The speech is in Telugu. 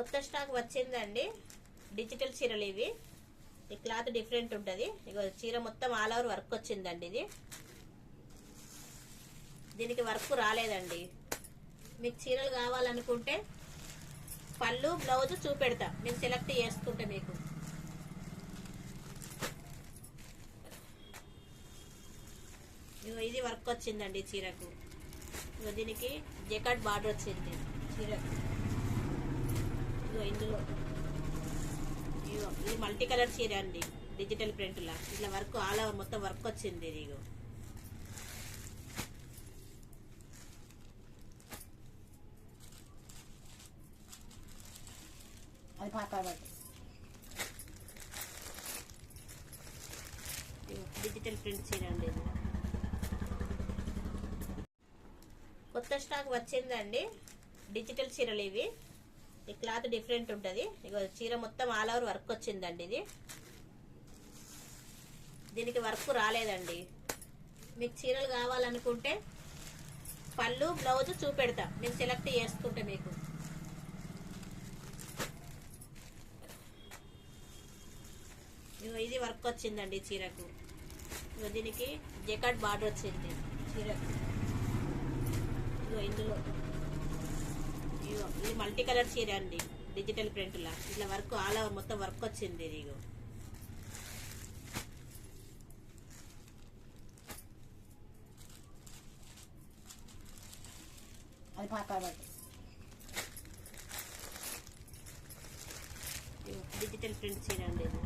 కొత్త స్టాక్ వచ్చిందండి. డిజిటల్ చీరలు ఇవి. ఈ క్లాత్ డిఫరెంట్ ఉంటుంది. ఇగో చీర మొత్తం ఆల్ ఓవర్ వర్క్ వచ్చిందండి. దీనికి వర్క్ రాలేదండి. మీకు చీరలు కావాలనుకుంటే పళ్ళు బ్లౌజ్ చూపెడతా, మీరు సెలెక్ట్ చేసుకుంటే మీకు. ఇగో ఇది వర్క్ వచ్చిందండి చీరకు. ఇగో దీనికి జకాట్ బార్డర్ వచ్చింది చీరకు. ఇగో ఇందులో ఇగో ఇది మల్టీ కలర్ చీర అండి. డిజిటల్ ప్రింట్ లా ఇట్లా వర్క్ ఆల్ ఓవర్ మొత్తం వర్క్ వచ్చింది. ఇది ఇగో అది పాకాబట్టి డిజిటల్ ప్రింట్ చీర అండి. ఇది కొత్త స్టాక్ వచ్చిందండి. డిజిటల్ చీరలు ఇవి. ఈ క్లాత్ డిఫరెంట్ ఉంటుంది. ఇగో చీర మొత్తం ఆల్ ఓవర్ వర్క్ వచ్చిందండి. దీనికి వర్క్ రాలేదండి. మీకు చీరలు కావాలనుకుంటే పళ్ళు బ్లౌజ్ చూపెడతా, మీరు సెలెక్ట్ చేసుకుంటే మీకు. ఇగో ఇది వర్క్ వచ్చిందండి చీరకు. ఇగో దీనికి జకాట్ బార్డర్ వచ్చింది చీరకు. ఇగో ఇందులో ఇగో ఇది మల్టీ కలర్ చీర అండి. డిజిటల్ ప్రింట్ లా ఇట్లా వర్క్ ఆల్ ఓవర్ మొత్తం వర్క్ వచ్చింది. ఇది ఇగో అది పాకాబట్టి డిజిటల్ ప్రింట్ చీర అండి. ఇది